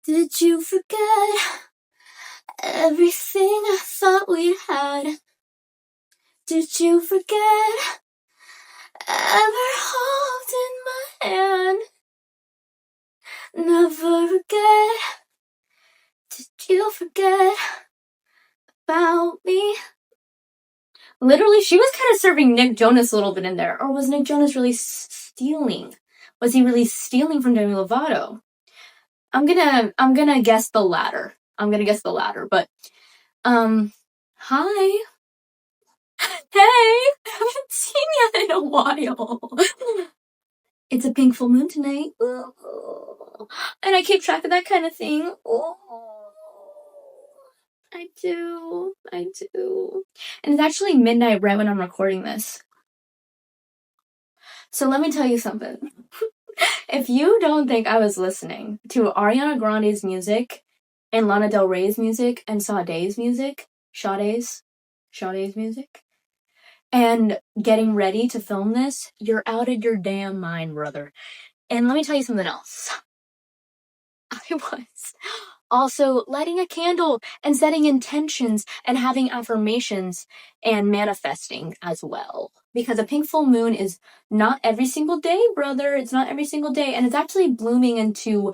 Did you forget everything I thought we had? Did you forget ever holding my hand? Never forget. Did you forget about me? Literally, she was kind of serving Nick Jonas a little bit in there. Or was Nick Jonas really stealing? Was he really stealing from Demi Lovato? I'm gonna guess the latter. But, hi. Hey! I haven't seen you in a while. It's a pink full moon tonight. And I keep track of that kind of thing. I do. And it's actually midnight right when I'm recording this. So let me tell you something. If you don't think I was listening to Ariana Grande's music and Lana Del Rey's music and Sade's music, Sade's music, and getting ready to film this, you're out of your damn mind, brother. And let me tell you something else. I was also lighting a candle and setting intentions and having affirmations and manifesting as well. Because a pink full moon is not every single day, brother. It's not every single day. And it's actually blooming into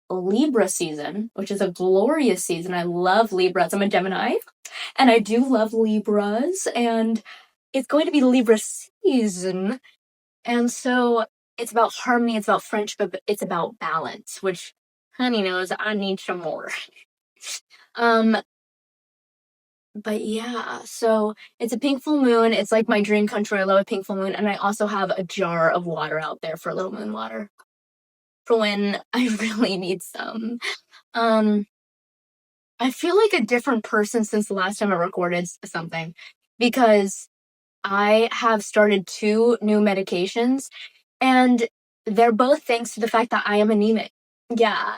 Libra season, which is a glorious season. I love Libras. I'm a Gemini. And I do love Libras. And it's going to be Libra season. And so it's about harmony, it's about friendship, it's about balance, which, honey knows, I need some more. But yeah, so it's a pink full moon. It's like my dream come true. I love a pink full moon. And I also have a jar of water out there for little moon water for when I really need some. I feel like a different person since the last time I recorded something because I have started 2 new medications, and they're both thanks to the fact that I am anemic. Yeah.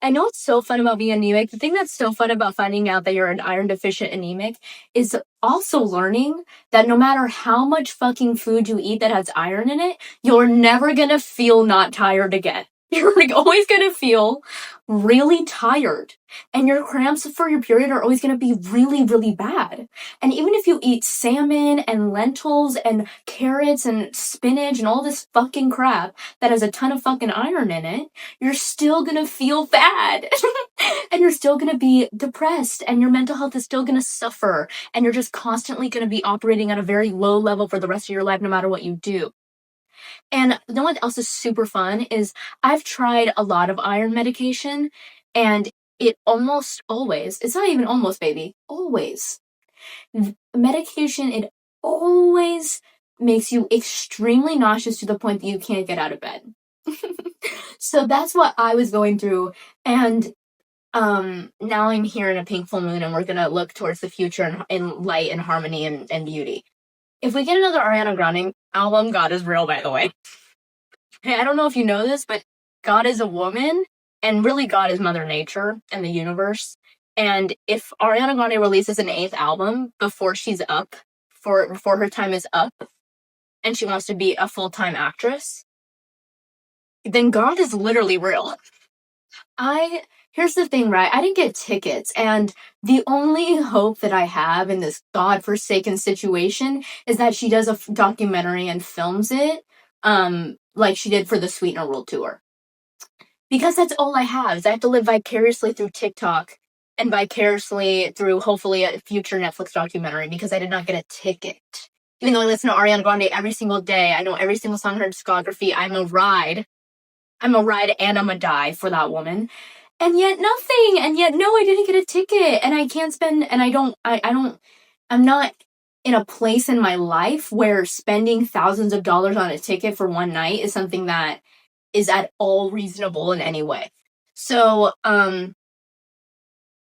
I know what's so fun about being anemic. The thing that's so fun about finding out that you're an iron deficient anemic is also learning that no matter how much fucking food you eat that has iron in it, you're never gonna feel not tired again. You're like always gonna feel really tired. And your cramps for your period are always gonna be really, really bad. And even if you eat salmon and lentils and carrots and spinach and all this fucking crap that has a ton of fucking iron in it, you're still gonna feel bad. And you're still gonna be depressed and your mental health is still gonna suffer. And you're just constantly gonna be operating at a very low level for the rest of your life no matter what you do. And you know what else is super fun is I've tried a lot of iron medication and it almost always, it's not even almost, baby, always. Medication, it always makes you extremely nauseous to the point that you can't get out of bed. So that's what I was going through. And now I'm here in a pink full moon and we're gonna look towards the future in light and harmony and beauty. If we get another Ariana Grande album, God is real, by the way. Hey, I don't know if you know this, but God is a woman, and really God is Mother Nature and the universe. And if Ariana Grande releases an 8th album before she's up, before her time is up, and she wants to be a full-time actress, then God is literally real. Here's the thing, right? I didn't get tickets, and the only hope that I have in this godforsaken situation is that she does a documentary and films it, like she did for the Sweetener World Tour. Because that's all I have, is I have to live vicariously through TikTok and vicariously through, hopefully, a future Netflix documentary, because I did not get a ticket. Even though I listen to Ariana Grande every single day, I know every single song in her discography, I'm a ride and I'm a die for that woman. And yet nothing. And yet, no, I didn't get a ticket. And I can't spend, and I'm not in a place in my life where spending thousands of dollars on a ticket for one night is something that is at all reasonable in any way. So,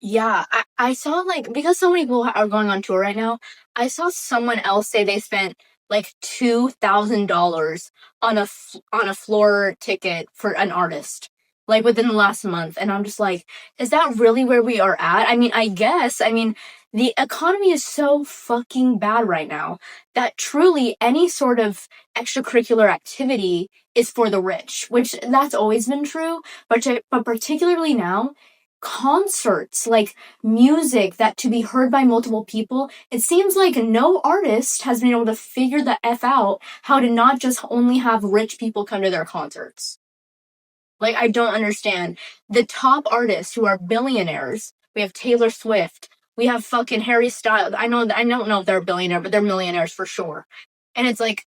yeah, I saw, like, because so many people are going on tour right now, I saw someone else say they spent like $2,000 on a floor ticket for an artist, like within the last month. And I'm just like, is that really where we are at? I mean, I guess, the economy is so fucking bad right now that truly any sort of extracurricular activity is for the rich, which that's always been true, but particularly now, concerts, like music that to be heard by multiple people, it seems like no artist has been able to figure the F out how to not just only have rich people come to their concerts. Like, I don't understand. The top artists who are billionaires, we have Taylor Swift, we have fucking Harry Styles. I don't know if they're a billionaire, but they're millionaires for sure. And it's like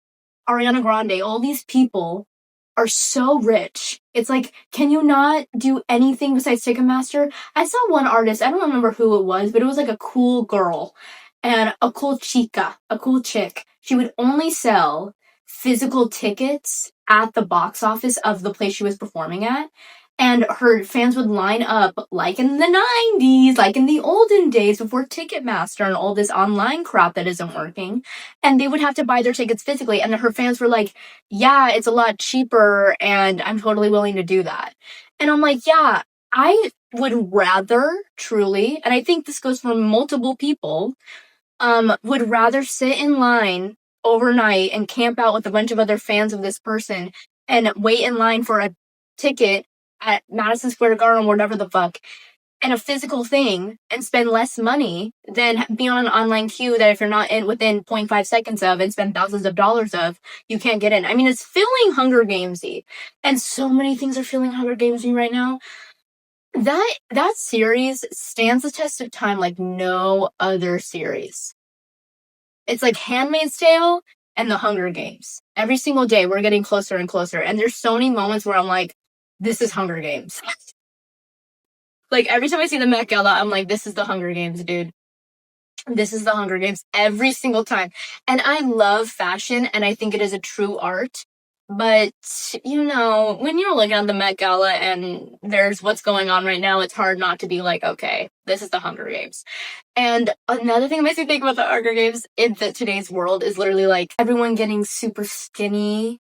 Ariana Grande, all these people are so rich. It's like, can you not do anything besides Ticketmaster? I saw one artist, I don't remember who it was, but it was like a cool girl and a cool chica, a cool chick. She would only sell physical tickets at the box office of the place she was performing at. And her fans would line up like in the 90s, like in the olden days before Ticketmaster and all this online crap that isn't working. And they would have to buy their tickets physically. And her fans were like, yeah, it's a lot cheaper and I'm totally willing to do that. And I'm like, yeah, I would rather truly, and I think this goes for multiple people, would rather sit in line overnight and camp out with a bunch of other fans of this person and wait in line for a ticket at Madison Square Garden or whatever the fuck, and a physical thing and spend less money than be on an online queue that if you're not in within 0.5 seconds of and spend thousands of dollars of, you can't get in. I mean, it's feeling Hunger Gamesy, and so many things are feeling Hunger Gamesy right now. That series stands the test of time like no other series. It's like Handmaid's Tale and the Hunger Games. Every single day we're getting closer and closer. And there's so many moments where I'm like, this is Hunger Games. Like every time I see the Met Gala, I'm like, this is the Hunger Games, dude. This is the Hunger Games every single time. And I love fashion and I think it is a true art. But, you know, when you're looking at the Met Gala and there's what's going on right now, it's hard not to be like, okay, this is the Hunger Games. And another thing that makes me think about the Hunger Games in today's world is literally like everyone getting super skinny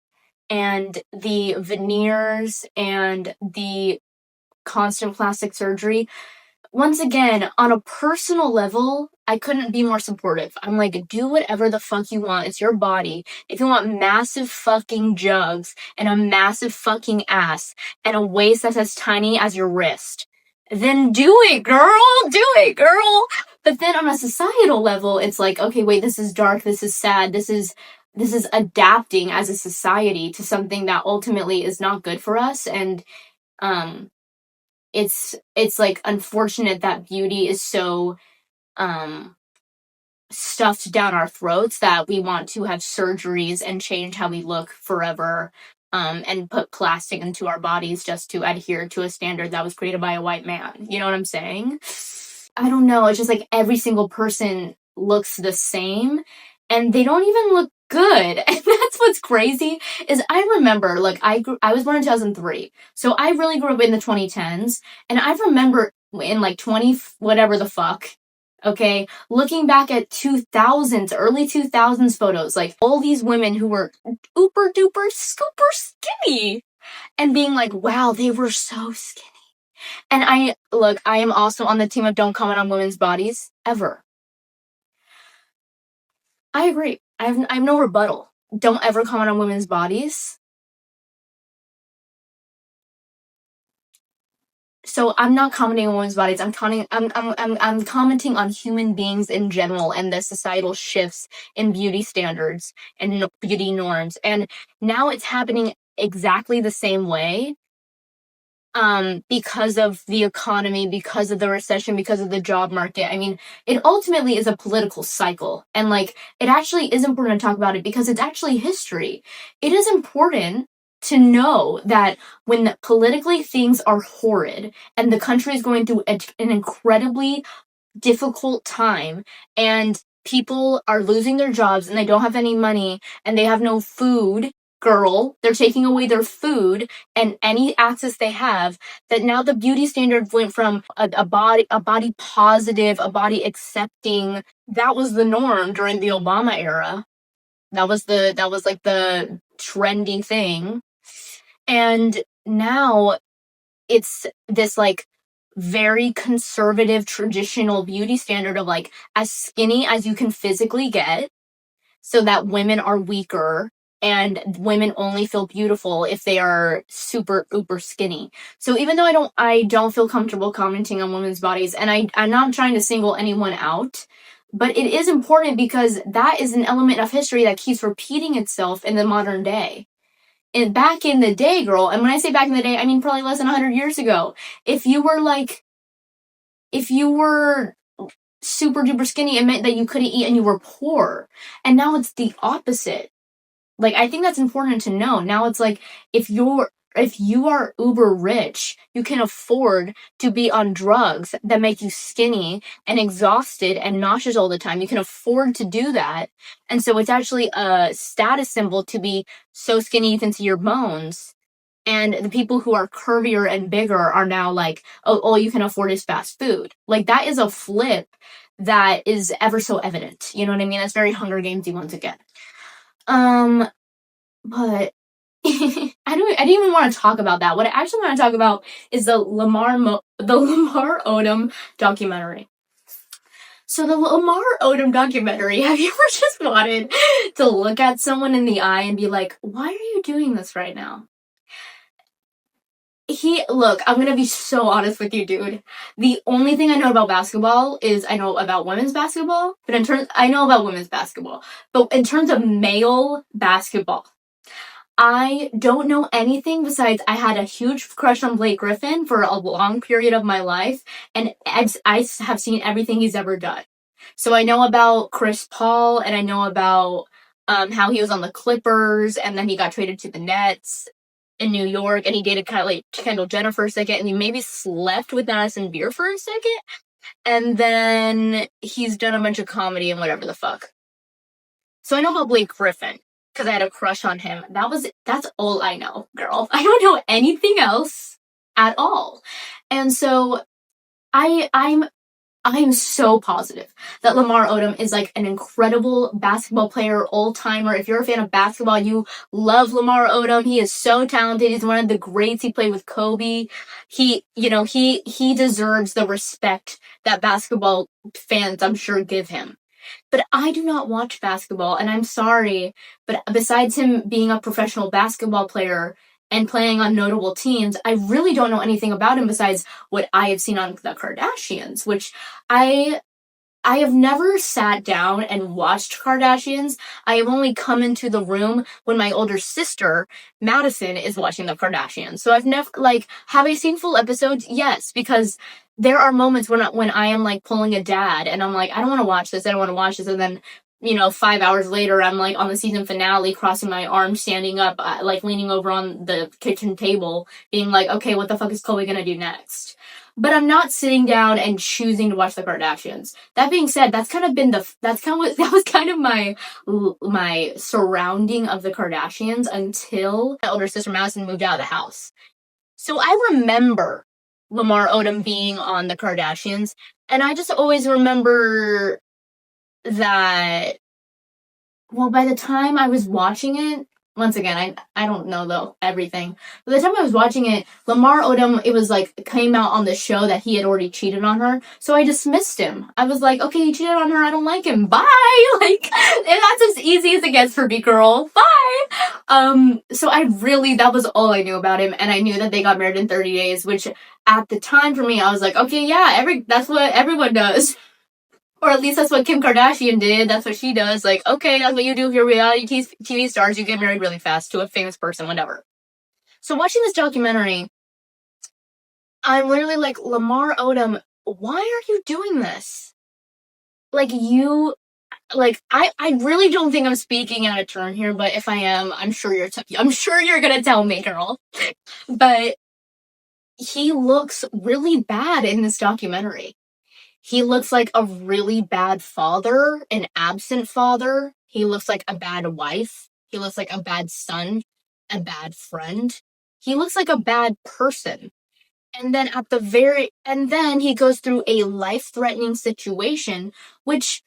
and the veneers and the constant plastic surgery. Once again, on a personal level, I couldn't be more supportive. I'm like, do whatever the fuck you want. It's your body. If you want massive fucking jugs and a massive fucking ass and a waist that's as tiny as your wrist, then do it, girl. Do it, girl. But then on a societal level, it's like, okay, wait, this is dark. This is sad. This is adapting as a society to something that ultimately is not good for us. And, it's like unfortunate that beauty is so stuffed down our throats that we want to have surgeries and change how we look forever, and put plastic into our bodies just to adhere to a standard that was created by a white man. You know what I'm saying? I don't know. It's just like every single person looks the same and they don't even look good. And that's what's crazy is I remember, like, I was born in 2003. So I really grew up in the 2010s. And I remember in like 20, whatever the fuck, okay, looking back at 2000s, early 2000s photos, like all these women who were ooper duper super skinny and being like, wow, they were so skinny. And I am also on the team of don't comment on women's bodies ever. I agree. I have no rebuttal. Don't ever comment on women's bodies. So I'm not commenting on women's bodies. I'm commenting on human beings in general and the societal shifts in beauty standards and beauty norms. And now it's happening exactly the same way. Because of the economy, because of the recession, because of the job market. I mean, it ultimately is a political cycle. And like, it actually is important to talk about it because it's actually history. It is important to know that when politically things are horrid and the country is going through an incredibly difficult time and people are losing their jobs and they don't have any money and they have no food, girl, they're taking away their food and any access they have, that now the beauty standard went from a body positive, a body accepting. That was the norm during the Obama era. That was like the trendy thing. And now it's this like very conservative, traditional beauty standard of like as skinny as you can physically get, so that women are weaker and women only feel beautiful if they are super uber skinny. So even though I don't feel comfortable commenting on women's bodies, and I'm not trying to single anyone out, but it is important because that is an element of history that keeps repeating itself in the modern day. And back in the day, girl, and when I say back in the day, I mean probably less than 100 years ago, if you were super duper skinny, it meant that you couldn't eat and you were poor. And now it's the opposite. Like, I think that's important to know. Now it's like, if you are uber rich, you can afford to be on drugs that make you skinny and exhausted and nauseous all the time. You can afford to do that. And so it's actually a status symbol to be so skinny you can see your bones. And the people who are curvier and bigger are now like, oh, all you can afford is fast food. Like, that is a flip that is ever so evident. You know what I mean? That's very Hunger Gamesy once again. But I didn't even want to talk about that. What I actually want to talk about is the Lamar Odom documentary. So the Lamar Odom documentary, have you ever just wanted to look at someone in the eye and be like, why are you doing this right now? Look, I'm gonna be so honest with you, dude. The only thing I know about basketball is I know about women's basketball, but I know about women's basketball. But in terms of male basketball, I don't know anything besides I had a huge crush on Blake Griffin for a long period of my life, and I have seen everything he's ever done. So I know about Chris Paul, and I know about how he was on the Clippers, and then he got traded to the Nets in New York, and he dated Kendall Jenner for a second, and he maybe slept with Madison Beer for a second, and then he's done a bunch of comedy and whatever the fuck. So I know about Blake Griffin because I had a crush on him. That's all I know, girl. I don't know anything else at all. And so I'm so positive that Lamar Odom is like an incredible basketball player, old-timer. If you're a fan of basketball, you love Lamar Odom. He is so talented. He's one of the greats. He played with Kobe. He deserves the respect that basketball fans, I'm sure, give him. But I do not watch basketball, and I'm sorry, but besides him being a professional basketball player and playing on notable teams, I really don't know anything about him besides what I have seen on the Kardashians, which I have never sat down and watched Kardashians. I have only come into the room when my older sister, Madison, is watching the Kardashians. So I've never, have I seen full episodes? Yes, because there are moments when I am, pulling a dad, and I'm like, I don't want to watch this, and then, 5 hours later, I'm, on the season finale, crossing my arms, standing up, leaning over on the kitchen table, being like, okay, what the fuck is Chloe gonna do next? But I'm not sitting down and choosing to watch the Kardashians. That being said, that was kind of my surrounding of the Kardashians until my older sister Madison moved out of the house. So I remember Lamar Odom being on the Kardashians, and I just always remember that, well, by the time I was watching it, once again, I don't know though everything. By the time I was watching it, Lamar Odom, it was came out on the show that he had already cheated on her. So I dismissed him. I was like, okay, he cheated on her, I don't like him. Bye! And that's as easy as it gets for me, girl. Bye! So that was all I knew about him, and I knew that they got married in 30 days, which at the time for me, I was like, okay, yeah, that's what everyone does. Or at least that's what Kim Kardashian did. That's what she does. Okay, that's what you do if you're reality TV stars. You get married really fast to a famous person, whatever. So watching this documentary, I'm literally like, Lamar Odom, why are you doing this? I really don't think I'm speaking out of turn here, but if I am, I'm sure you're gonna tell me, girl. But he looks really bad in this documentary. He looks like a really bad father, an absent father. He looks like a bad wife. He looks like a bad son, a bad friend. He looks like a bad person. And then and then he goes through a life-threatening situation, which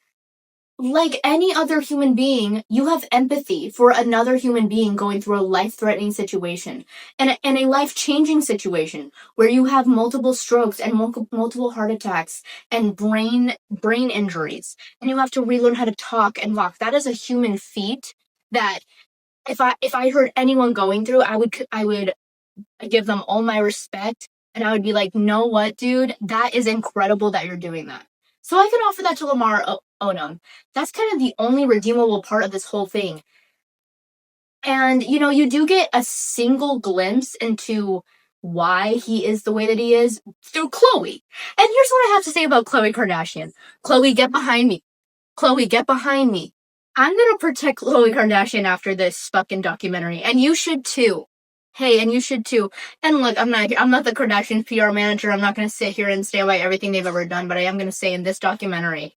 like any other human being, you have empathy for another human being going through a life-threatening situation and a life-changing situation where you have multiple strokes and multiple heart attacks and brain injuries, and you have to relearn how to talk and walk. That is a human feat that if I heard anyone going through, I would give them all my respect, and I would be like, know what, dude, that is incredible that you're doing that. So I can offer that to Lamar Odom. That's kind of the only redeemable part of this whole thing. And, you do get a single glimpse into why he is the way that he is through Khloe. And here's what I have to say about Khloe Kardashian. Khloe, get behind me. Khloe, get behind me. I'm gonna protect Khloe Kardashian after this fucking documentary, and you should too. Hey, and you should too. And look, I'm not the Kardashian PR manager. I'm not gonna sit here and stand by everything they've ever done, but I am gonna say in this documentary,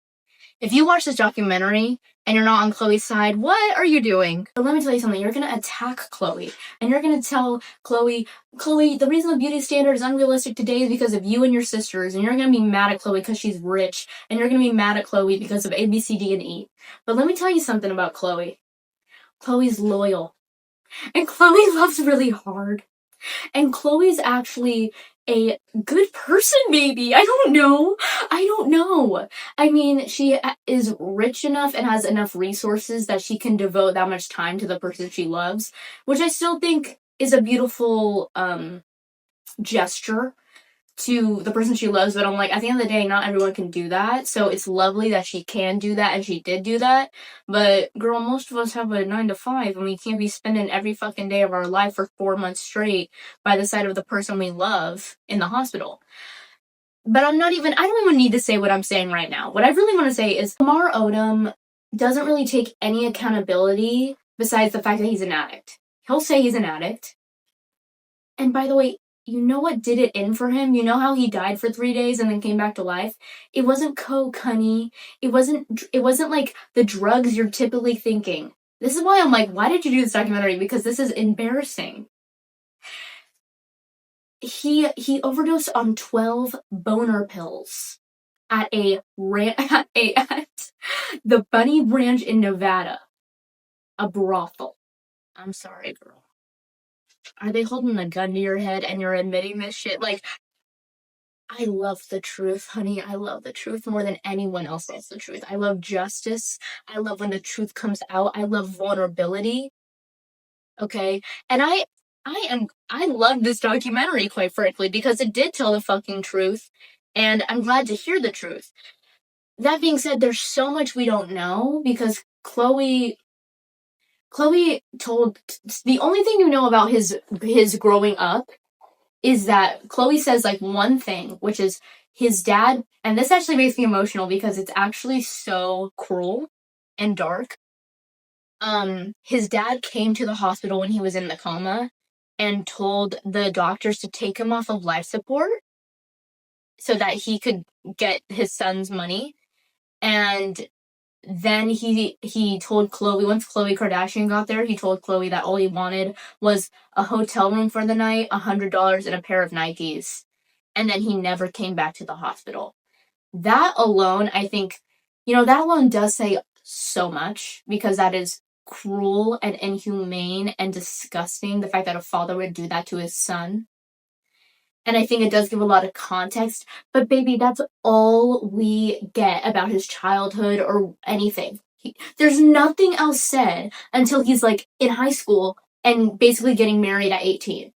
if you watch this documentary and you're not on Khloe's side, what are you doing? But let me tell you something. You're gonna attack Khloe, and you're gonna tell Khloe, the reason the beauty standard is unrealistic today is because of you and your sisters, and you're gonna be mad at Khloe because she's rich, and you're gonna be mad at Khloe because of A, B, C, D, and E. But let me tell you something about Khloe. Khloe's loyal, and Khloe loves really hard. And Khloe's actually a good person, maybe. I don't know. I mean, she is rich enough and has enough resources that she can devote that much time to the person she loves, which I still think is a beautiful gesture to the person she loves. But I'm like, at the end of the day, not everyone can do that. So it's lovely that she can do that, and she did do that. But girl, most of us have a 9 to 5, and we can't be spending every fucking day of our life for 4 months straight by the side of the person we love in the hospital. But I don't even need to say what I'm saying right now. What I really want to say is Lamar Odom doesn't really take any accountability besides the fact that he's an addict. He'll say he's an addict. And by the way, you know what did it in for him? You know how he died for 3 days and then came back to life? It wasn't coke, honey. It wasn't like the drugs you're typically thinking. This is why I'm like, why did you do this documentary? Because this is embarrassing. He overdosed on 12 boner pills at the Bunny Ranch in Nevada, a brothel. I'm sorry, girl. Are they holding a gun to your head and you're admitting this shit? Like, I love the truth, honey. I love the truth more than anyone else loves the truth. I love justice. I love when the truth comes out. I love vulnerability. Okay? And I love this documentary, quite frankly, because it did tell the fucking truth, and I'm glad to hear the truth. That being said, there's so much we don't know because Khloe told the only thing you know about his growing up is that Khloe says like one thing, which is his dad, and this actually makes me emotional because it's actually so cruel and dark. His dad came to the hospital when he was in the coma and told the doctors to take him off of life support so that he could get his son's money. And then he told Khloe, once Khloe Kardashian got there, he told Khloe that all he wanted was a hotel room for the night, $100, and a pair of Nikes. And then he never came back to the hospital. That alone, I think, that alone does say so much because that is cruel and inhumane and disgusting. The fact that a father would do that to his son. And I think it does give a lot of context. But baby, that's all we get about his childhood or anything. There's nothing else said until he's like in high school and basically getting married at 18.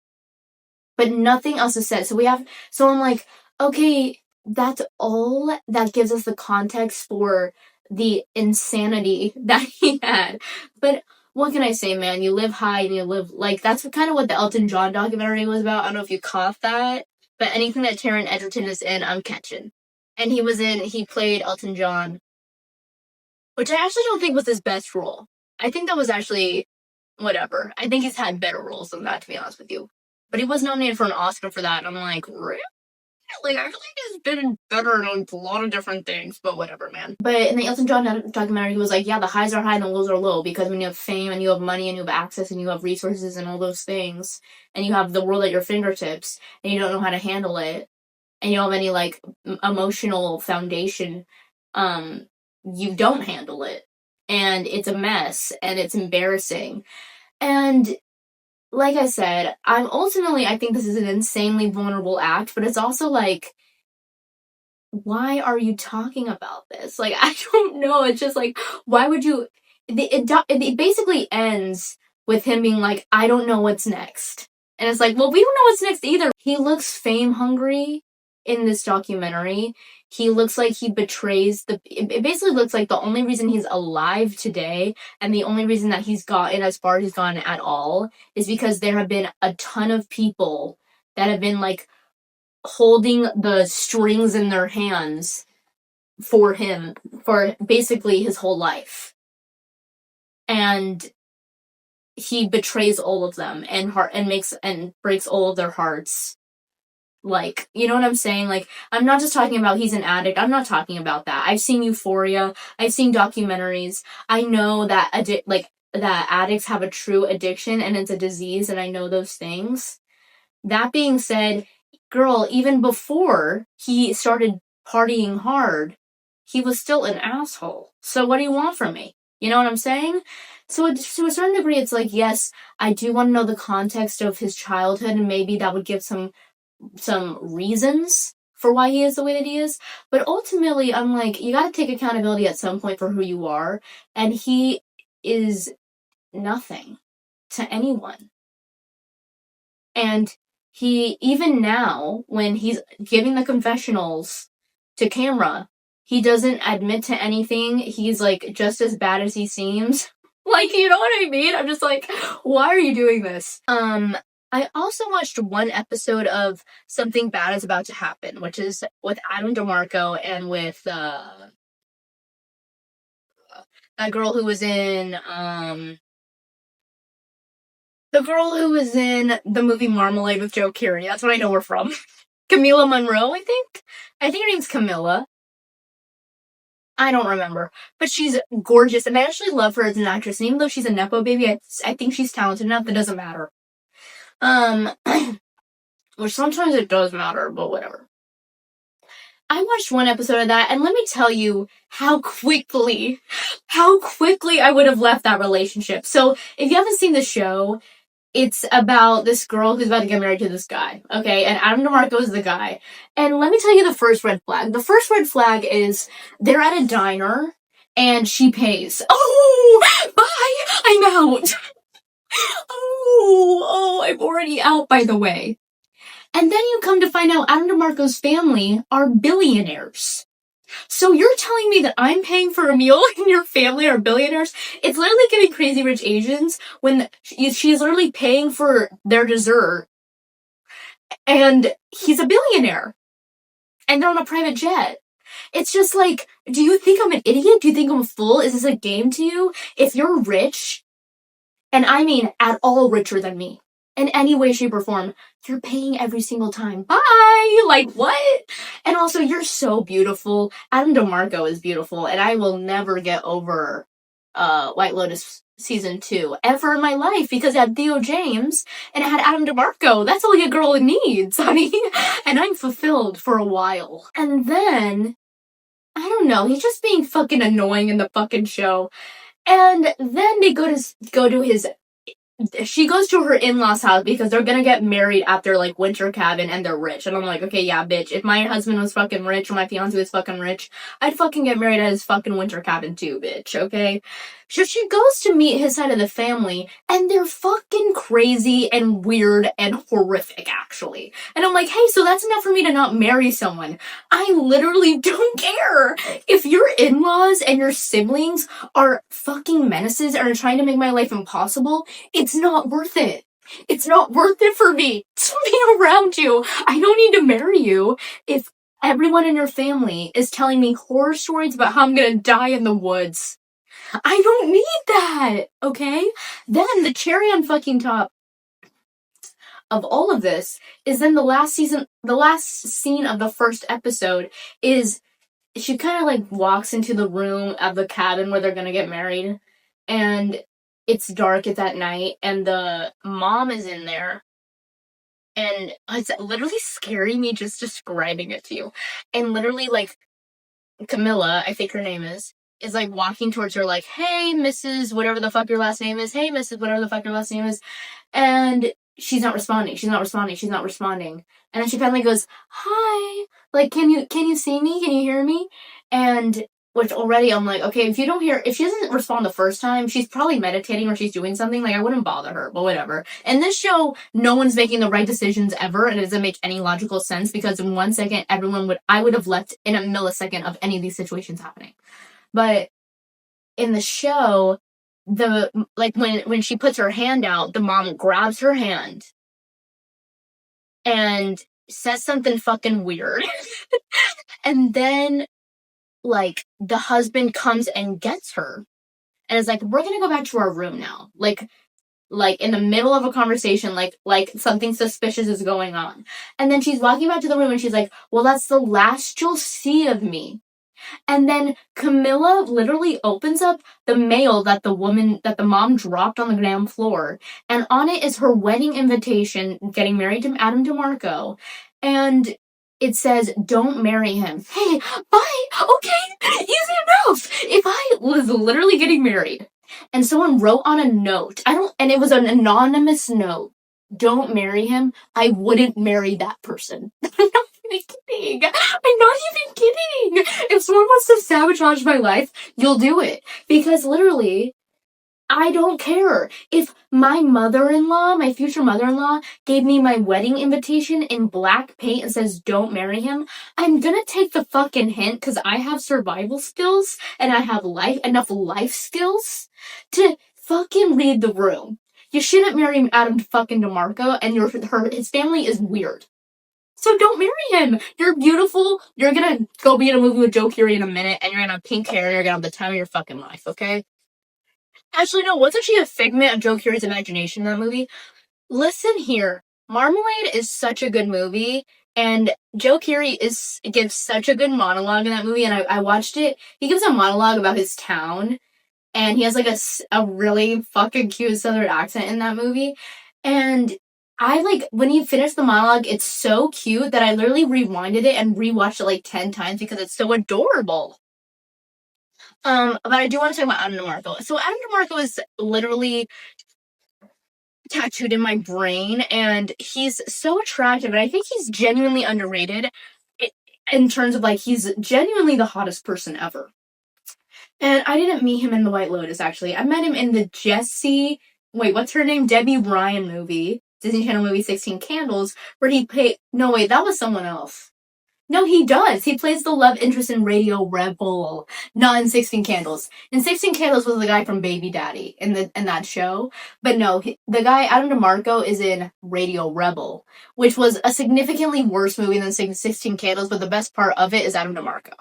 But nothing else is said. So I'm like, okay, that's all that gives us the context for the insanity that he had. But what can I say, man? You live high and you live, like, that's kind of what the Elton John documentary was about. I don't know if you caught that, but anything that Taron Egerton is in, I'm catching. And he played Elton John, which I actually don't think was his best role. I think that was actually, whatever. I think he's had better roles than that, to be honest with you. But he was nominated for an Oscar for that, and I'm like, really? Like, I feel like he's been better in a lot of different things, but whatever, man. But in the Elton John documentary, he was like, yeah, the highs are high and the lows are low, because when you have fame and you have money and you have access and you have resources and all those things, and you have the world at your fingertips, and you don't know how to handle it, and you don't have any, like, emotional foundation, you don't handle it. And it's a mess, and it's embarrassing. And like I said, I think this is an insanely vulnerable act, but it's also like, why are you talking about this? Like, I don't know. It's just like, why would you? It basically ends with him being like, I don't know what's next. And it's like, well, we don't know what's next either. He looks fame hungry in this documentary. He looks like he betrays it basically looks like the only reason he's alive today and the only reason that he's gotten as far as he's gone at all is because there have been a ton of people that have been like holding the strings in their hands for him for basically his whole life. And he betrays all of them and breaks all of their hearts. Like, you know what I'm saying? Like, I'm not just talking about he's an addict. I'm not talking about that. I've seen Euphoria. I've seen documentaries. I know that that addicts have a true addiction and it's a disease, and I know those things. That being said, girl, even before he started partying hard, he was still an asshole. So what do you want from me? You know what I'm saying? So to a certain degree, it's like, yes, I do want to know the context of his childhood, and maybe that would give some reasons for why he is the way that he is. But ultimately, I'm like, you gotta take accountability at some point for who you are, and he is nothing to anyone. And he, even now, when he's giving the confessionals to camera, he doesn't admit to anything. He's like just as bad as he seems. Like, you know what I mean? I'm just like, why are you doing this? I also watched one episode of Something Bad Is About to Happen, which is with Adam DeMarco and with that girl who was in the girl who was in the movie Marmalade with Joe Keery. That's what I know her from. Camila Monroe, I think. I think her name's Camilla. I don't remember. But she's gorgeous, and I actually love her as an actress. And even though she's a Nepo baby, I think she's talented enough that doesn't matter. Which sometimes it does matter, but whatever. I watched one episode of that, and let me tell you how quickly I would have left that relationship. So, if you haven't seen the show, it's about this girl who's about to get married to this guy, okay? And Adam DeMarco is the guy. And let me tell you the first red flag. The first red flag is they're at a diner, and she pays. Oh, bye! I'm out! I'm already out, by the way. And then you come to find out Adam DeMarco's family are billionaires. So you're telling me that I'm paying for a meal and your family are billionaires? It's literally giving Crazy Rich Asians when she's literally paying for their dessert and he's a billionaire and they're on a private jet. It's just like, do you think I'm an idiot? Do you think I'm a fool? Is this a game to you? If you're rich, and I mean at all richer than me, in any way, shape, or form, you're paying every single time. Bye! Like, what? And also, you're so beautiful. Adam DeMarco is beautiful, and I will never get over White Lotus Season 2 ever in my life, because it had Theo James, and it had Adam DeMarco. That's all a girl needs, honey. And I'm fulfilled for a while. And then, I don't know, he's just being fucking annoying in the fucking show. And then they go to his... She goes to her in-laws' house because they're gonna get married at their, like, winter cabin, and they're rich. And I'm like, okay, yeah, bitch. If my husband was fucking rich, or my fiancé was fucking rich, I'd fucking get married at his fucking winter cabin too, bitch, okay? So she goes to meet his side of the family, and they're fucking crazy and weird and horrific, actually. And I'm like, hey, so that's enough for me to not marry someone. I literally don't care. If your in-laws and your siblings are fucking menaces and are trying to make my life impossible, it's not worth it. It's not worth it for me to be around you. I don't need to marry you if everyone in your family is telling me horror stories about how I'm gonna die in the woods. I don't need that, okay? Then the cherry on fucking top of all of this is then the last scene of the first episode is she kind of like walks into the room of the cabin where they're gonna get married, and it's dark, it's at night, and the mom is in there, and it's literally scaring me just describing it to you. And literally, like, Camilla, I think her name is, is like walking towards her like, hey, Mrs. whatever the fuck your last name is. Hey, Mrs. whatever the fuck your last name is. And she's not responding. She's not responding. She's not responding. And then she finally goes, hi. Like, can you see me? Can you hear me? And which already I'm like, okay, if she doesn't respond the first time, she's probably meditating or she's doing something. Like, I wouldn't bother her, but whatever. In this show, no one's making the right decisions ever, and it doesn't make any logical sense because in 1 second, I would have left in a millisecond of any of these situations happening. But in the show, when she puts her hand out, the mom grabs her hand and says something fucking weird. And then, like, the husband comes and gets her and is like, we're gonna go back to our room now. Like in the middle of a conversation, like something suspicious is going on. And then she's walking back to the room and she's like, well, that's the last you'll see of me. And then Camilla literally opens up the mail that the mom dropped on the ground floor. And on it is her wedding invitation, getting married to Adam DeMarco. And it says, don't marry him. Hey, bye. Okay, easy enough. If I was literally getting married and someone wrote on a note, and it was an anonymous note, don't marry him, I wouldn't marry that person. I'm not even kidding. I'm not even kidding. If someone wants to sabotage my life, you'll do it. Because literally, I don't care. If my future mother-in-law, gave me my wedding invitation in black paint and says, don't marry him, I'm gonna take the fucking hint because I have survival skills and I have enough life skills to fucking read the room. You shouldn't marry Adam fucking DeMarco, and his family is weird. So don't marry him. You're beautiful. You're gonna go be in a movie with Joe Keery in a minute, and you're gonna have pink hair, and you're gonna have the time of your fucking life, okay? Actually, no, what's actually a figment of Joe Keery's imagination in that movie? Listen here. Marmalade is such a good movie, and Joe Keery gives such a good monologue in that movie, and I watched it. He gives a monologue about his town, and he has like a really fucking cute southern accent in that movie. And when he finished the monologue, it's so cute that I literally rewinded it and rewatched it like 10 times because it's so adorable. But I do want to talk about Adam DeMarco. So Adam DeMarco is literally tattooed in my brain, and he's so attractive, and I think he's genuinely underrated in terms of like he's genuinely the hottest person ever. And I didn't meet him in The White Lotus, actually. I met him in the what's her name? Debbie Ryan movie, Disney Channel movie 16 Candles, where no wait, that was someone else. No, he does. He plays the love interest in Radio Rebel, not in 16 Candles. In 16 Candles was the guy from Baby Daddy in that show. But no, the guy, Adam DeMarco, is in Radio Rebel, which was a significantly worse movie than 16 Candles, but the best part of it is Adam DeMarco.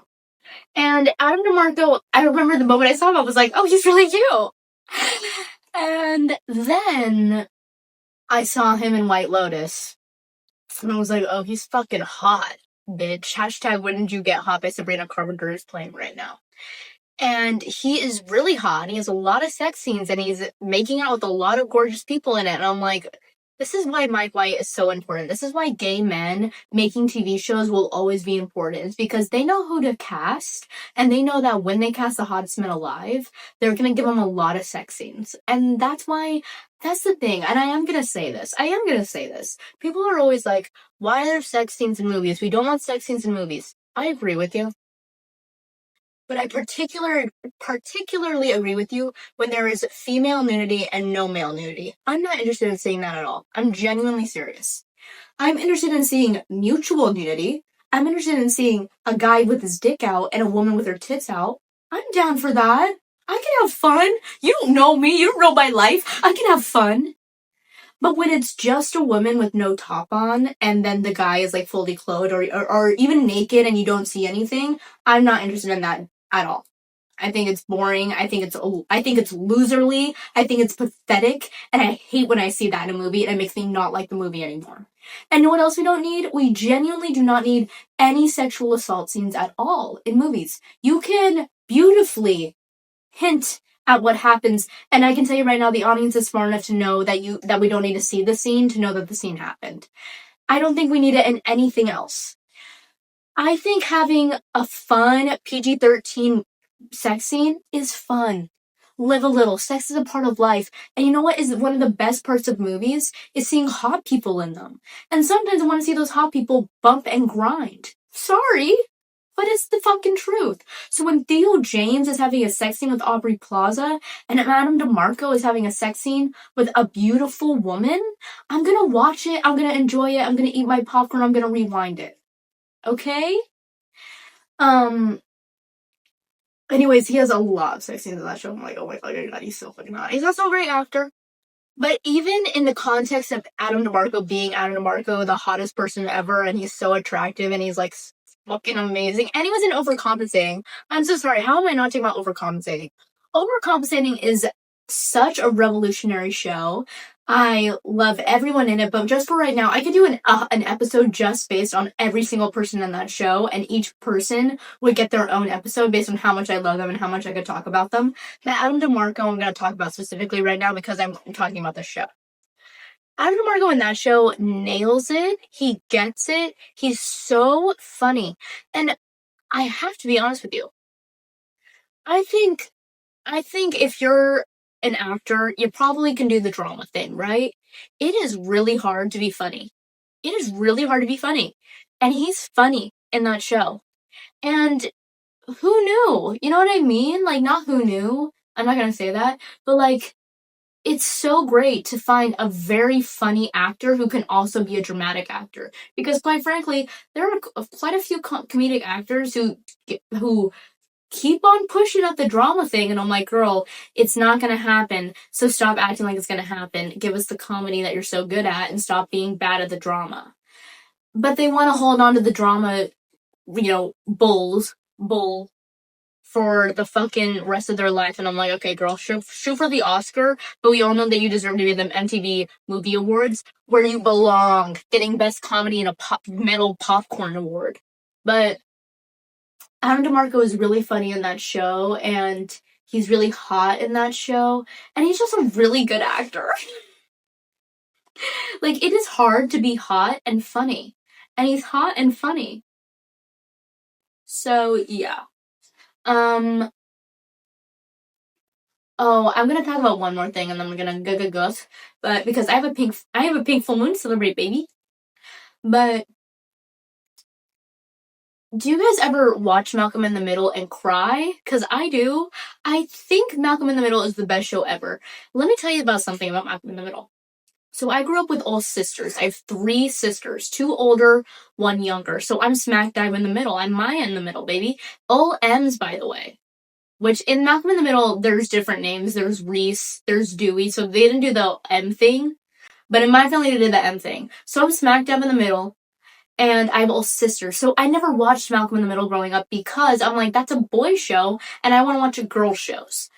And Adam DeMarco, I remember the moment I saw him, I was like, oh, he's really cute. And then I saw him in White Lotus, and I was like, oh, he's fucking hot. Bitch. Hashtag when did you get hot by Sabrina Carpenter is playing right now. And he is really hot. He has a lot of sex scenes and he's making out with a lot of gorgeous people in it. And I'm like, this is why Mike White is so important. This is why gay men making TV shows will always be important. It's because they know who to cast, and they know that when they cast the hottest men alive, they're going to give them a lot of sex scenes. And that's the thing. And I am going to say this. People are always like, why are there sex scenes in movies? We don't want sex scenes in movies. I agree with you. But I particularly agree with you when there is female nudity and no male nudity. I'm not interested in seeing that at all. I'm genuinely serious. I'm interested in seeing mutual nudity. I'm interested in seeing a guy with his dick out and a woman with her tits out. I'm down for that. I can have fun. You don't know me. You don't know my life. I can have fun. But when it's just a woman with no top on, and then the guy is like fully clothed or even naked and you don't see anything, I'm not interested in that at all. I think it's boring. I think it's loserly. I think it's pathetic. And I hate when I see that in a movie, and it makes me not like the movie anymore. And you know what else we don't need? We genuinely do not need any sexual assault scenes at all in movies. You can beautifully hint at what happens, and I can tell you right now, the audience is smart enough to know that we don't need to see the scene to know that the scene happened. I don't think we need it in anything else. I think having a fun PG-13 sex scene is fun. Live a little. Sex is a part of life. And you know what is one of the best parts of movies? Is seeing hot people in them. And sometimes I want to see those hot people bump and grind. Sorry, but it's the fucking truth. So when Theo James is having a sex scene with Aubrey Plaza and Adam DeMarco is having a sex scene with a beautiful woman, I'm gonna watch it, I'm gonna enjoy it, I'm gonna eat my popcorn, I'm gonna rewind it. Okay? Anyways, he has a lot of sex scenes in that show. I'm like, oh my fucking god, he's so fucking hot. He's also a great actor. But even in the context of Adam DeMarco being Adam DeMarco, the hottest person ever, and he's so attractive and he's like fucking amazing, and he wasn't overcompensating. I'm so sorry. How am I not talking about overcompensating? Overcompensating is such a revolutionary show. I love everyone in it, but just for right now, I could do an episode just based on every single person in that show, and each person would get their own episode based on how much I love them and how much I could talk about them. But Adam DeMarco, I'm going to talk about specifically right now because I'm talking about the show. Adam DeMarco in that show nails it. He gets it. He's so funny. And I have to be honest with you. I think if you're an actor, you probably can do the drama thing, right? It is really hard to be funny. It is really hard to be funny. And he's funny in that show. And who knew? You know what I mean? Like, not who knew. I'm not gonna say that. But, like, it's so great to find a very funny actor who can also be a dramatic actor. Because, quite frankly, there are quite a few comedic actors who keep on pushing up the drama thing, and I'm like, girl, it's not gonna happen, so stop acting like it's gonna happen. Give us the comedy that you're so good at and stop being bad at the drama. But they want to hold on to the drama, bull for the fucking rest of their life, and I'm like, okay, girl, shoot for the Oscar, but we all know that you deserve to be in the MTV Movie Awards, where you belong, getting Best Comedy in a metal popcorn award. But Adam DeMarco is really funny in that show, and he's really hot in that show, and he's just a really good actor. Like, it is hard to be hot and funny, and he's hot and funny. So, yeah. Oh, I'm gonna talk about one more thing, and then I'm gonna go, but because I have a pink full moon to celebrate, baby. But do you guys ever watch Malcolm in the Middle and cry? Because I do. I think Malcolm in the Middle is the best show ever. Let me tell you about something about Malcolm in the Middle. So I grew up with all sisters. I have 3 sisters, 2 older, 1 younger. So I'm smack dab in the middle. I'm Maya in the middle, baby. All M's, by the way. Which in Malcolm in the Middle, there's different names. There's Reese, there's Dewey. So they didn't do the M thing. But in my family, they did the M thing. So I'm smack dab in the middle. And I have all sisters. So I never watched Malcolm in the Middle growing up because I'm like, that's a boy show. And I want to watch girl shows.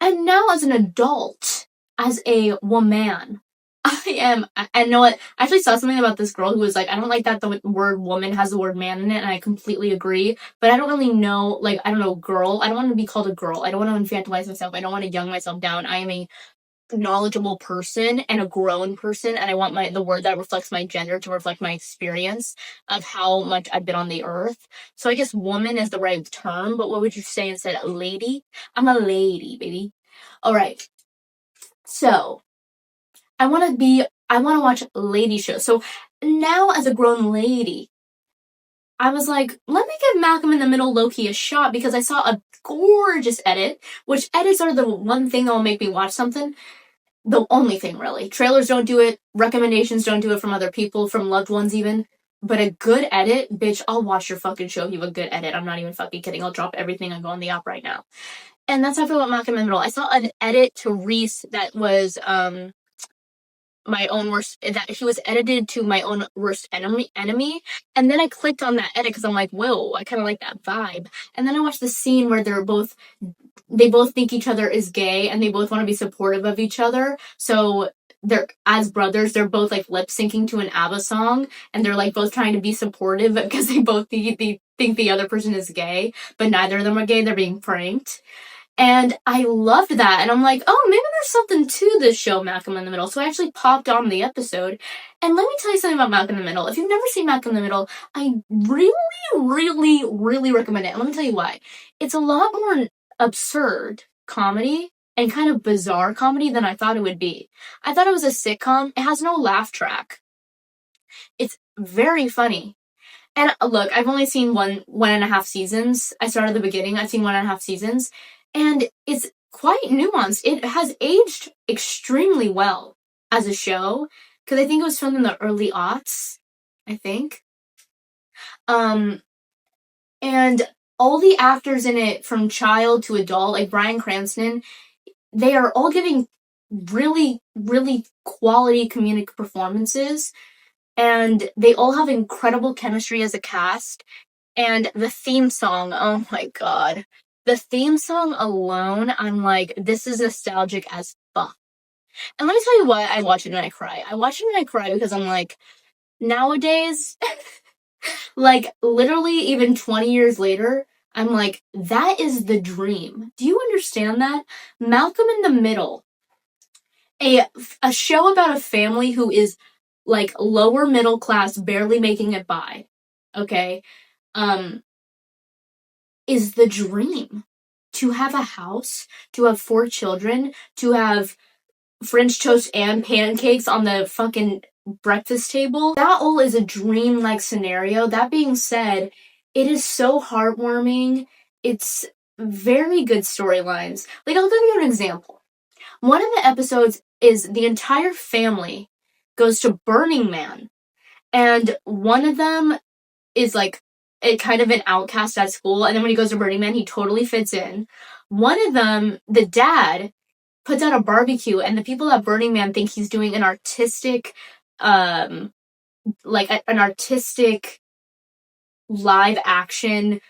And now as an adult, as a woman, I know what, I actually saw something about this girl who was like, I don't like that the word woman has the word man in it, and I completely agree, but I don't really know, like, I don't know, girl, I don't want to be called a girl, I don't want to infantilize myself, I don't want to young myself down, I am a knowledgeable person and a grown person, and I want the word that reflects my gender to reflect my experience of how much I've been on the earth, so I guess woman is the right term, but what would you say instead? A lady? I'm a lady, baby. Alright, so I want to watch lady shows. So now as a grown lady, I was like, let me give Malcolm in the Middle low-key a shot because I saw a gorgeous edit, which edits are the one thing that will make me watch something. The only thing, really. Trailers don't do it. Recommendations don't do it from other people, from loved ones even. But a good edit, bitch, I'll watch your fucking show if you have a good edit. I'm not even fucking kidding. I'll drop everything and go on the app right now. And that's how I feel about Malcolm in the Middle. I saw an edit to Reese that was, my own worst, that he was edited to my own worst enemy, and then I clicked on that edit because I'm like, whoa, I kind of like that vibe. And then I watched the scene where they both think each other is gay and they both want to be supportive of each other, so they're as brothers, they're both like lip syncing to an ABBA song, and they're like both trying to be supportive because they both think the other person is gay, but neither of them are gay, they're being pranked. And I loved that. And I'm like, oh, maybe there's something to this show, Malcolm in the Middle. So I actually popped on the episode. And let me tell you something about Malcolm in the Middle. If you've never seen Malcolm in the Middle, I really, really, really recommend it. And let me tell you why. It's a lot more absurd comedy and kind of bizarre comedy than I thought it would be. I thought it was a sitcom. It has no laugh track. It's very funny. And look, I've only seen one and a half seasons. I started at the beginning. I've seen 1.5 seasons. And it's quite nuanced. It has aged extremely well as a show. Because I think it was filmed in the early aughts. I think. And all the actors in it, from child to adult, like Bryan Cranston, they are all giving really, really quality comedic performances. And they all have incredible chemistry as a cast. And the theme song, oh my god. The theme song alone, I'm like, this is nostalgic as fuck. And let me tell you why I watch it and I cry. I watch it and I cry because I'm like, nowadays, like, literally even 20 years later, I'm like, that is the dream. Do you understand that? Malcolm in the Middle, a show about a family who is, like, lower middle class, barely making it by, okay, is the dream. To have a house, to have 4 children, to have French toast and pancakes on the fucking breakfast table. That all is a dream-like scenario. That being said, it is so heartwarming. It's very good storylines. Like, I'll give you an example. One of the episodes is the entire family goes to Burning Man, and one of them is like a kind of an outcast at school, and then when he goes to Burning Man, he totally fits in. One of them, the dad, puts out a barbecue, and the people at Burning Man think he's doing an artistic, an artistic live action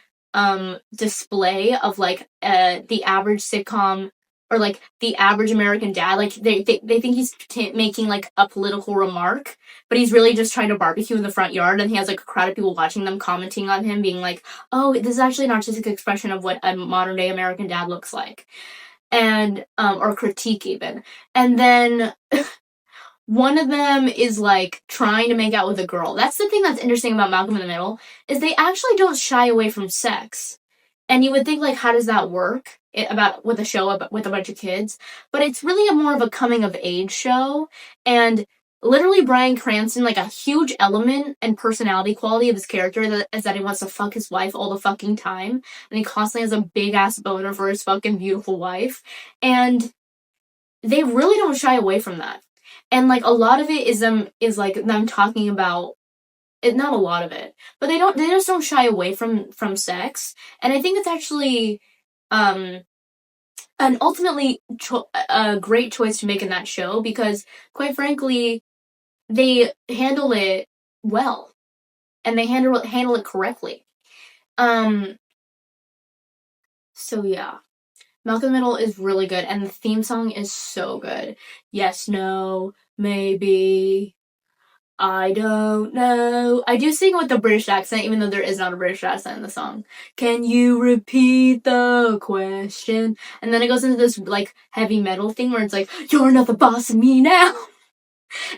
display of like the average sitcom or like the average American dad. Like they think he's making like a political remark, but he's really just trying to barbecue in the front yard, and he has like a crowd of people watching them, commenting on him, being like, oh, this is actually an artistic expression of what a modern day American dad looks like. And or critique even. And then one of them is like trying to make out with a girl. That's the thing that's interesting about Malcolm in the Middle, is they actually don't shy away from sex. And you would think, like, how does that work with a show about, with a bunch of kids? But it's really more of a coming of age show. And literally Bryan Cranston, like, a huge element and personality quality of his character is that he wants to fuck his wife all the fucking time. And he constantly has a big ass boner for his fucking beautiful wife. And they really don't shy away from that. And like a lot of it is them talking about it, not a lot of it, but they just don't shy away from sex. And I think it's actually an ultimately a great choice to make in that show, because quite frankly, they handle it well, and they handle it correctly. So yeah, Malcolm in the Middle is really good, and the theme song is so good. Yes, no, maybe, I don't know. I do sing with the British accent, even though there is not a British accent in the song. Can you repeat the question? And then it goes into this, like, heavy metal thing where it's like, you're not the boss of me now!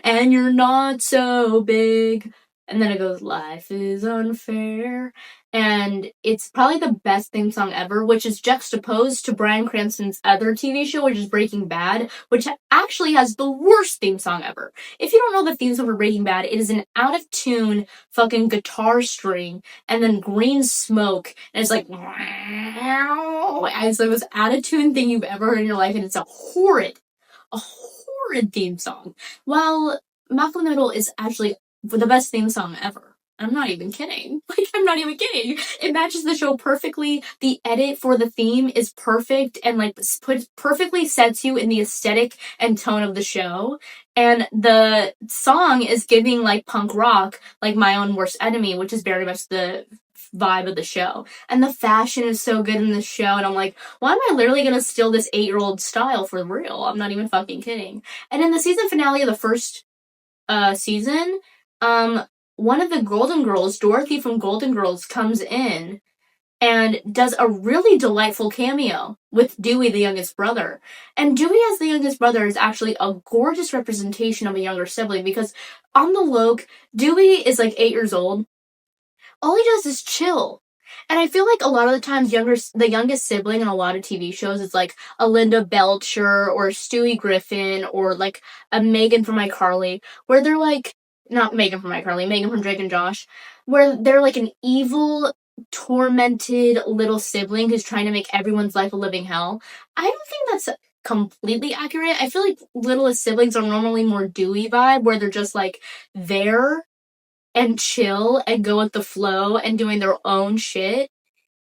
And you're not so big. And then it goes, life is unfair. And it's probably the best theme song ever, which is juxtaposed to Bryan Cranston's other TV show, which is Breaking Bad, which actually has the worst theme song ever. If you don't know the theme song for Breaking Bad, it is an out-of-tune fucking guitar string and then green smoke, and it's like, it's the most out-of-tune thing you've ever heard in your life, and it's a horrid theme song. While Malcolm in the Middle is actually the best theme song ever. I'm not even kidding. Like, I'm not even kidding. It matches the show perfectly. The edit for the theme is perfect and, like, perfectly sets you in the aesthetic and tone of the show. And the song is giving, like, punk rock, like My Own Worst Enemy, which is very much the vibe of the show. And the fashion is so good in the show, and I'm like, why am I literally gonna steal this 8-year-old style for real? I'm not even fucking kidding. And in the season finale of the first season, one of the Golden Girls, Dorothy from Golden Girls, comes in and does a really delightful cameo with Dewey, the youngest brother. And Dewey as the youngest brother is actually a gorgeous representation of a younger sibling, because on the low, Dewey is like 8 years old. All he does is chill. And I feel like a lot of the times the youngest sibling in a lot of TV shows is like a Linda Belcher or Stewie Griffin or like a Megan from iCarly, where they're like, not Megan from iCarly, Megan from Drake and Josh, where they're like an evil, tormented little sibling who's trying to make everyone's life a living hell. I don't think that's completely accurate. I feel like littlest siblings are normally more Dewey vibe, where they're just like there and chill and go with the flow and doing their own shit.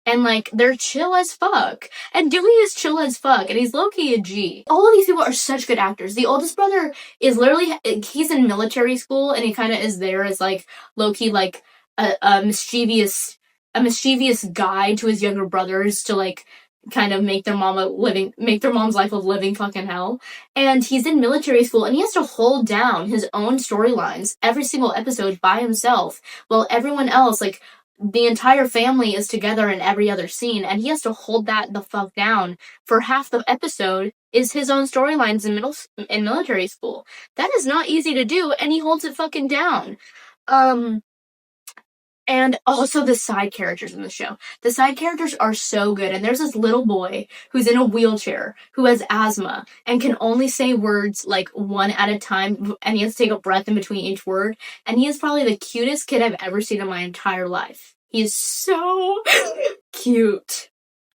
And, like, they're chill as fuck. And Dewey is chill as fuck. And he's low-key a G. All of these people are such good actors. The oldest brother is literally, he's in military school, and he kind of is there as, like, low-key, like, a mischievous guide to his younger brothers to, like, kind of make their mom's life a living fucking hell. And he's in military school, and he has to hold down his own storylines every single episode by himself, while everyone else, like, the entire family is together in every other scene, and he has to hold that the fuck down for half the episode is his own storylines in military school. That is not easy to do, and he holds it fucking down. And also the side characters in the show. The side characters are so good. And there's this little boy who's in a wheelchair who has asthma and can only say words like one at a time, and he has to take a breath in between each word. And he is probably the cutest kid I've ever seen in my entire life. He is so cute.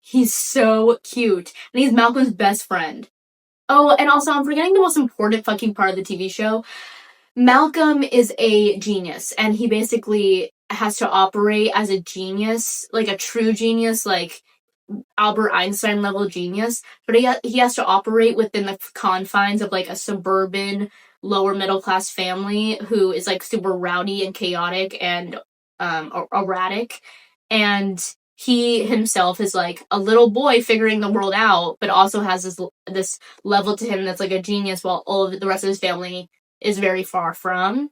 He's so cute. And he's Malcolm's best friend. Oh, and also I'm forgetting the most important fucking part of the TV show. Malcolm is a genius, and he basically has to operate as a genius, like a true genius, like Albert Einstein level genius, but he has to operate within the confines of like a suburban lower middle class family who is like super rowdy and chaotic and erratic, and he himself is like a little boy figuring the world out, but also has this level to him that's like a genius, while all of the rest of his family is very far from.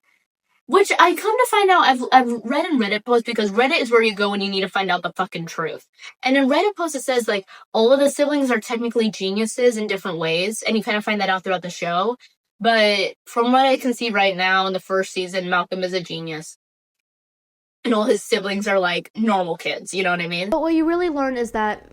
Which I come to find out, I've read in Reddit posts, because Reddit is where you go when you need to find out the fucking truth. And in Reddit posts it says, like, all of the siblings are technically geniuses in different ways, and you kind of find that out throughout the show. But from what I can see right now in the first season, Malcolm is a genius. And all his siblings are, like, normal kids, you know what I mean? But what you really learn is that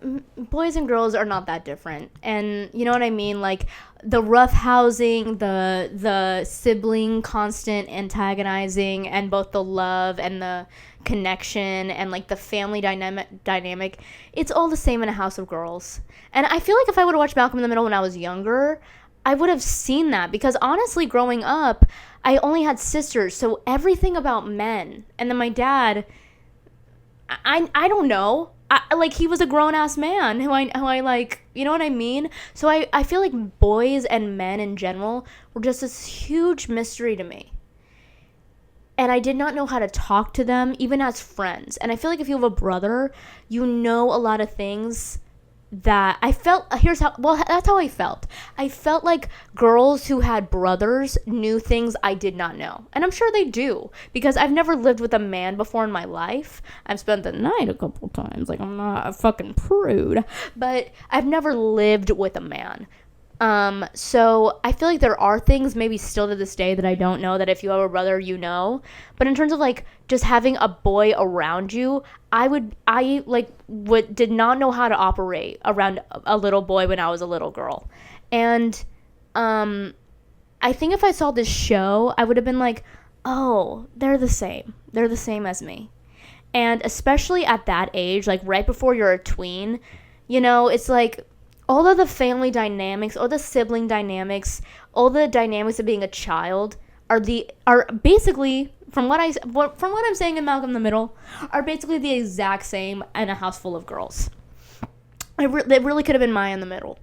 boys and girls are not that different. And you know what I mean? Like, the roughhousing, the sibling constant antagonizing, and both the love and the connection and, like, the family dynamic, it's all the same in A House of Girls. And I feel like if I would have watched Malcolm in the Middle when I was younger, I would have seen that, because honestly, growing up, I only had sisters, so everything about men. And then my dad, I don't know. Like, he was a grown-ass man who I like, you know what I mean? So I feel like boys and men in general were just this huge mystery to me. And I did not know how to talk to them, even as friends. And I feel like if you have a brother, you know a lot of things that I felt, that's how I felt. I felt like girls who had brothers knew things I did not know. And I'm sure they do, because I've never lived with a man before in my life. I've spent the night a couple times, like, I'm not a fucking prude, but I've never lived with a man. So I feel like there are things maybe still to this day that I don't know, that if you have a brother, you know. But in terms of like just having a boy around you, I did not know how to operate around a little boy when I was a little girl. And I think if I saw this show, I would have been like, oh, they're the same. They're the same as me. And especially at that age, like right before you're a tween, you know, it's like all of the family dynamics, all the sibling dynamics, all the dynamics of being a child are basically, from what I'm saying in Malcolm in the Middle, are basically the exact same in A House Full of Girls. It really could have been Maya in the Middle.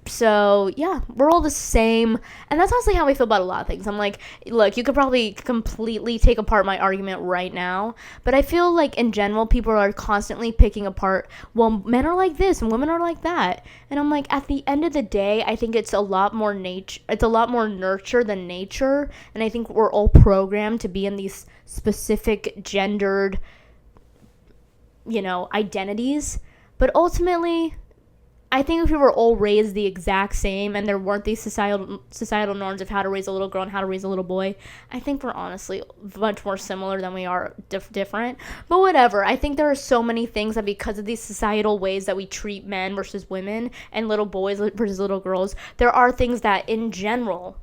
So, yeah, we're all the same. And that's honestly how I feel about a lot of things. I'm like, look, you could probably completely take apart my argument right now. But I feel like, in general, people are constantly picking apart, well, men are like this and women are like that. And I'm like, at the end of the day, I think it's a lot more nurture than nature. And I think we're all programmed to be in these specific gendered identities. But ultimately, I think if we were all raised the exact same and there weren't these societal norms of how to raise a little girl and how to raise a little boy, I think we're honestly much more similar than we are different. But whatever. I think there are so many things that because of these societal ways that we treat men versus women and little boys versus little girls, there are things that in general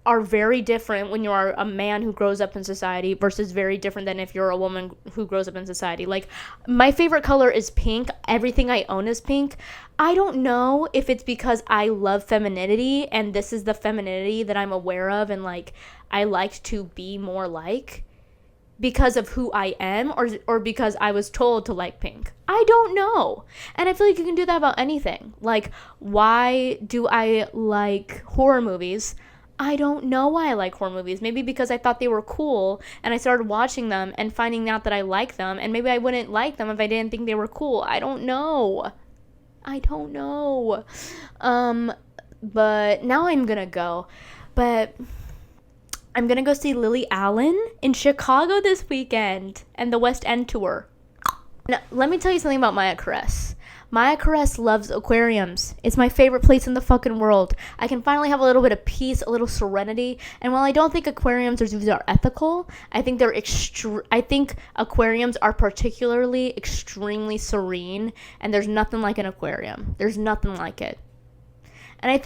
are very different when you are a man who grows up in society versus very different than if you're a woman who grows up in society. Like, my favorite color is pink. Everything I own is pink. I don't know if it's because I love femininity and this is the femininity that I'm aware of and, like, I like to be more like because of who I am or because I was told to like pink. I don't know. And I feel like you can do that about anything. Like, why do I like horror movies? I don't know why I like horror movies. Maybe because I thought they were cool and I started watching them and finding out that I like them. And maybe I wouldn't like them if I didn't think they were cool. I don't know. But now I'm gonna go. But I'm gonna go see Lily Allen in Chicago this weekend and the West End tour. Now, let me tell you something about Maya Caress. Maya Caress loves aquariums. It's my favorite place in the fucking world. I can finally have a little bit of peace, a little serenity. And while I don't think aquariums or zoos are ethical, I think I think aquariums are particularly extremely serene. And there's nothing like an aquarium. There's nothing like it. And I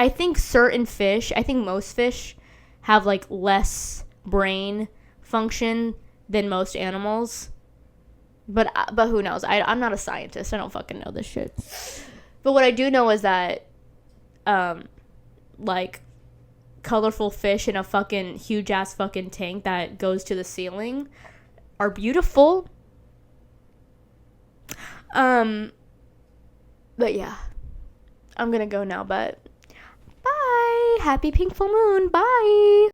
think certain fish, I think most fish have like less brain function than most animals. But who knows? I'm not a scientist. I don't fucking know this shit. But what I do know is that, like, colorful fish in a fucking huge ass fucking tank that goes to the ceiling are beautiful. But yeah, I'm gonna go now. But bye. Happy pink full moon. Bye.